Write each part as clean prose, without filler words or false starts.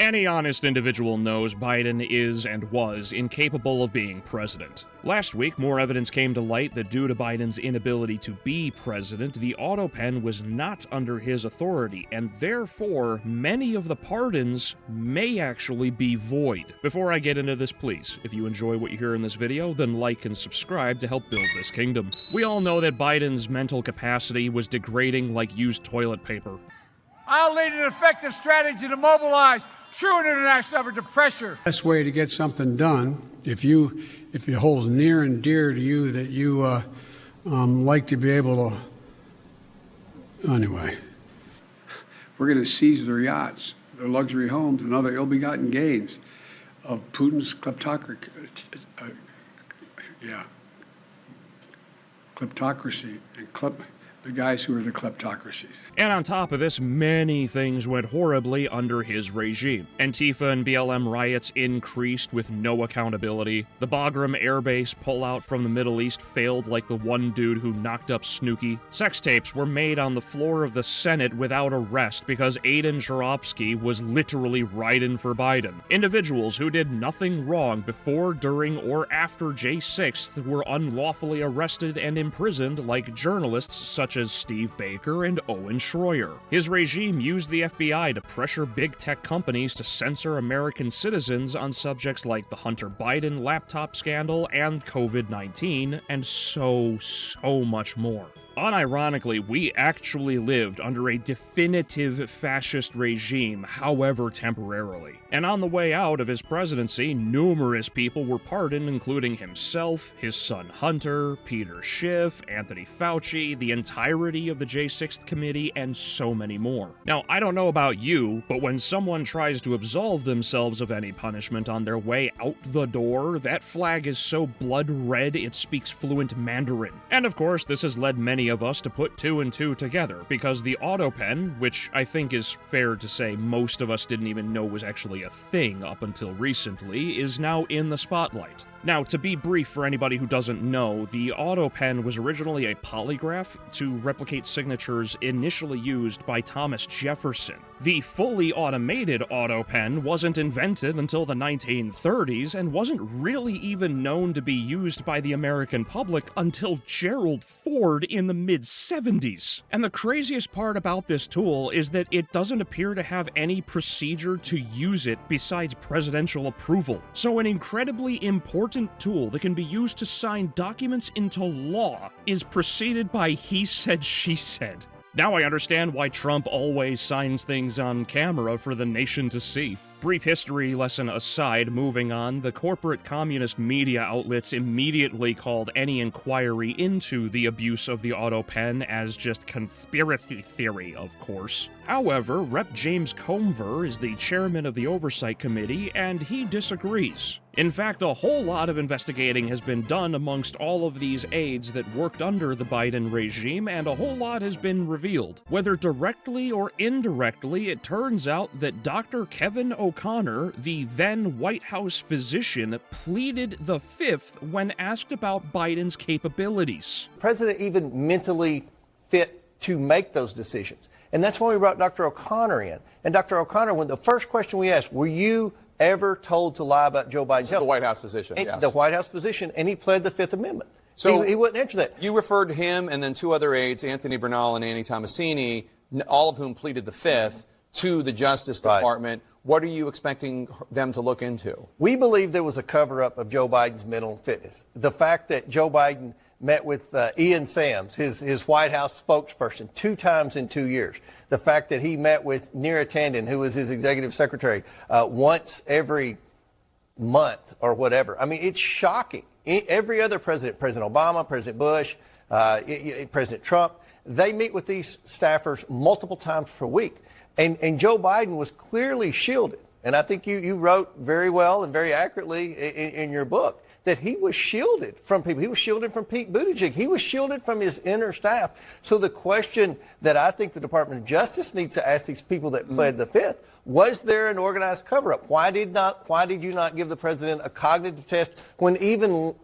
Any honest individual knows Biden is and was incapable of being president. Last week, more evidence came to light that due to Biden's inability to be president, the auto pen was not under his authority, and therefore, many of the pardons may actually be void. Before I get into this, please, if you enjoy what you hear in this video, then like and subscribe to help build this kingdom. We all know that Biden's mental capacity was degrading like used toilet paper. I'll lead an effective strategy to mobilize true international effort to pressure. Best way to get something done, if it holds near and dear to you that you like to be able to. Anyway, we're going to seize their yachts, their luxury homes, and other ill-begotten gains of Putin's kleptocracy. Kleptocracy and the guys who are the kleptocracies. And on top of this, many things went horribly under his regime. Antifa and BLM riots increased with no accountability. The Bagram Air Base pullout from the Middle East failed like the one dude who knocked up Snooki. Sex tapes were made on the floor of the Senate without arrest because Aiden Jarofsky was literally riding for Biden. Individuals who did nothing wrong before, during, or after J6 were unlawfully arrested and imprisoned like journalists such as Steve Baker and Owen Schroyer. His regime used the FBI to pressure big tech companies to censor American citizens on subjects like the Hunter Biden laptop scandal and COVID-19, and so much more. Unironically, we actually lived under a definitive fascist regime, however temporarily. And on the way out of his presidency, numerous people were pardoned, including himself, his son Hunter, Peter Schiff, Anthony Fauci, the entirety of the J6 committee, and so many more. Now, I don't know about you, but when someone tries to absolve themselves of any punishment on their way out the door, that flag is so blood red it speaks fluent Mandarin. And of course, this has led many of us to put two and two together, because the auto pen, which I think is fair to say most of us didn't even know was actually a thing up until recently, is now in the spotlight. Now, to be brief for anybody who doesn't know, the auto pen was originally a polygraph to replicate signatures initially used by Thomas Jefferson. The fully automated auto pen wasn't invented until the 1930s and wasn't really even known to be used by the American public until Gerald Ford in the mid-70s. And the craziest part about this tool is that it doesn't appear to have any procedure to use it besides presidential approval. So an incredibly important tool that can be used to sign documents into law is preceded by he said, she said. Now I understand why Trump always signs things on camera for the nation to see. Brief history lesson aside, moving on, the corporate communist media outlets immediately called any inquiry into the abuse of the auto pen as just conspiracy theory, of course. However, Rep. James Comer is the chairman of the Oversight Committee, and he disagrees. In fact, a whole lot of investigating has been done amongst all of these aides that worked under the Biden regime, and a whole lot has been revealed. Whether directly or indirectly, it turns out that Dr. Kevin O'Connor, the then White House physician, pleaded the fifth when asked about Biden's capabilities. The president even mentally fit to make those decisions. And that's why we brought Dr. O'Connor in. And Dr. O'Connor, when the first question we asked, were you ever told to lie about Joe Biden's health? The White House physician, yes. The White House physician, and he pled the Fifth Amendment. So he wouldn't answer that. You referred to him and then two other aides, Anthony Bernal and Annie Tomasini, all of whom pleaded the Fifth, to the Justice Department. Right. What are you expecting them to look into? We believe there was a cover-up of Joe Biden's mental fitness. The fact that Joe Biden met with Ian Sams, his White House spokesperson, 2 times in 2 years. The fact that he met with Neera Tanden, who was his executive secretary, once every month or whatever. I mean, it's shocking. Every other president, President Obama, President Bush, President Trump, they meet with these staffers multiple times per week. And Joe Biden was clearly shielded. And I think you wrote very well and very accurately in your book that he was shielded from people. He was shielded from Pete Buttigieg. He was shielded from his inner staff. So the question that I think the Department of Justice needs to ask these people that pled the Fifth, Was there an organized cover-up? Why did you not give the president a cognitive test when even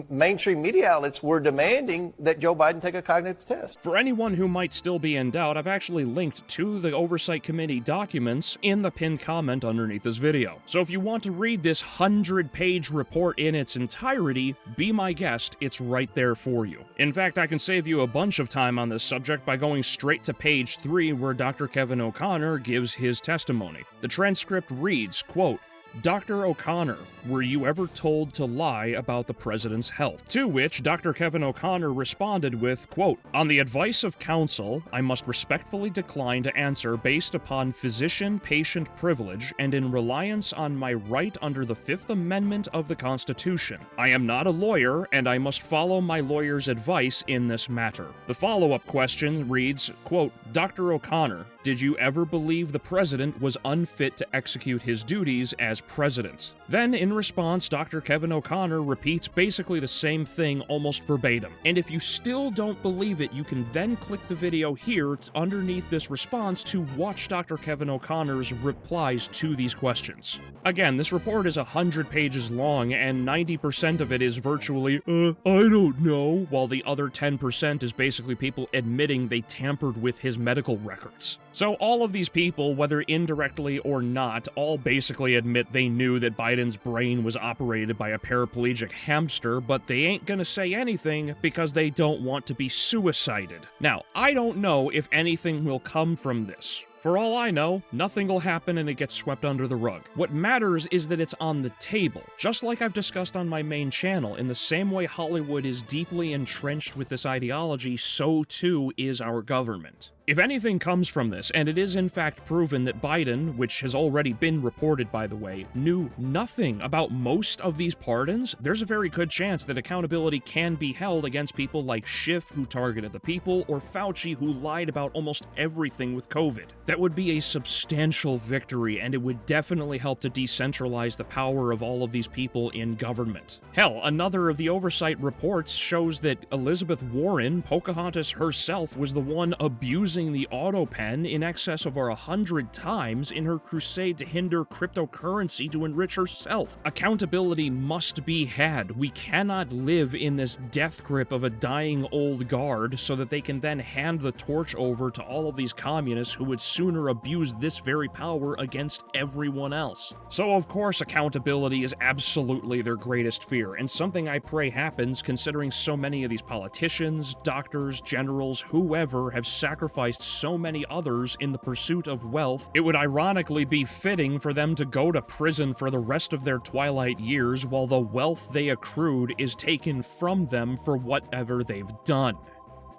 mainstream media outlets were demanding that Joe Biden take a cognitive test? For anyone who might still be in doubt, I've actually linked to the Oversight Committee documents in the pinned comment underneath this video. So if you want to read this 100-page report in its entirety, be my guest, it's right there for you. In fact, I can save you a bunch of time on this subject by going straight to page 3 where Dr. Kevin O'Connor gives his testimony. The transcript reads, quote, Dr. O'Connor, were you ever told to lie about the president's health? To which Dr. Kevin O'Connor responded with, quote, on the advice of counsel, I must respectfully decline to answer based upon physician-patient privilege and in reliance on my right under the Fifth Amendment of the Constitution. I am not a lawyer, and I must follow my lawyer's advice in this matter. The follow-up question reads, quote, Dr. O'Connor, did you ever believe the president was unfit to execute his duties as president? Then, in response, Dr. Kevin O'Connor repeats basically the same thing almost verbatim. And if you still don't believe it, you can then click the video here underneath this response to watch Dr. Kevin O'Connor's replies to these questions. Again, this report is 100 pages long, and 90% of it is virtually, I don't know, while the other 10% is basically people admitting they tampered with his medical records. So all of these people, whether indirectly or not, all basically admit they knew that Biden's brain was operated by a paraplegic hamster, but they ain't gonna say anything because they don't want to be suicided. Now, I don't know if anything will come from this. For all I know, nothing will happen and it gets swept under the rug. What matters is that it's on the table. Just like I've discussed on my main channel, in the same way Hollywood is deeply entrenched with this ideology, so too is our government. If anything comes from this, and it is in fact proven that Biden, which has already been reported by the way, knew nothing about most of these pardons, there's a very good chance that accountability can be held against people like Schiff, who targeted the people, or Fauci, who lied about almost everything with COVID. That would be a substantial victory, and it would definitely help to decentralize the power of all of these people in government. Hell, another of the oversight reports shows that Elizabeth Warren, Pocahontas herself, was the one abusing the auto pen in excess of over 100 times in her crusade to hinder cryptocurrency to enrich herself. Accountability must be had. We cannot live in this death grip of a dying old guard so that they can then hand the torch over to all of these communists who would sooner abuse this very power against everyone else. So of course accountability is absolutely their greatest fear, and something I pray happens considering so many of these politicians, doctors, generals, whoever have sacrificed so many others in the pursuit of wealth. It would ironically be fitting for them to go to prison for the rest of their twilight years while the wealth they accrued is taken from them for whatever they've done.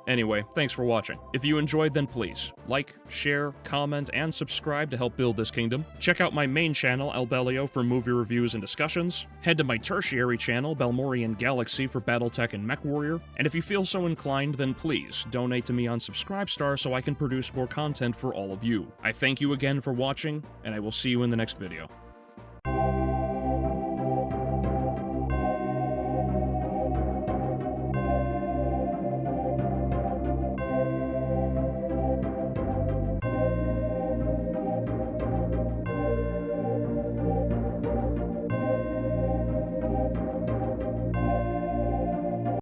Anyway, thanks for watching. If you enjoyed, then please like, share, comment, and subscribe to help build this kingdom. Check out my main channel, Albeleo, for movie reviews and discussions. Head to my tertiary channel, Balmorian Galaxy, for BattleTech and MechWarrior. And if you feel so inclined, then please donate to me on Subscribestar so I can produce more content for all of you. I thank you again for watching, and I will see you in the next video.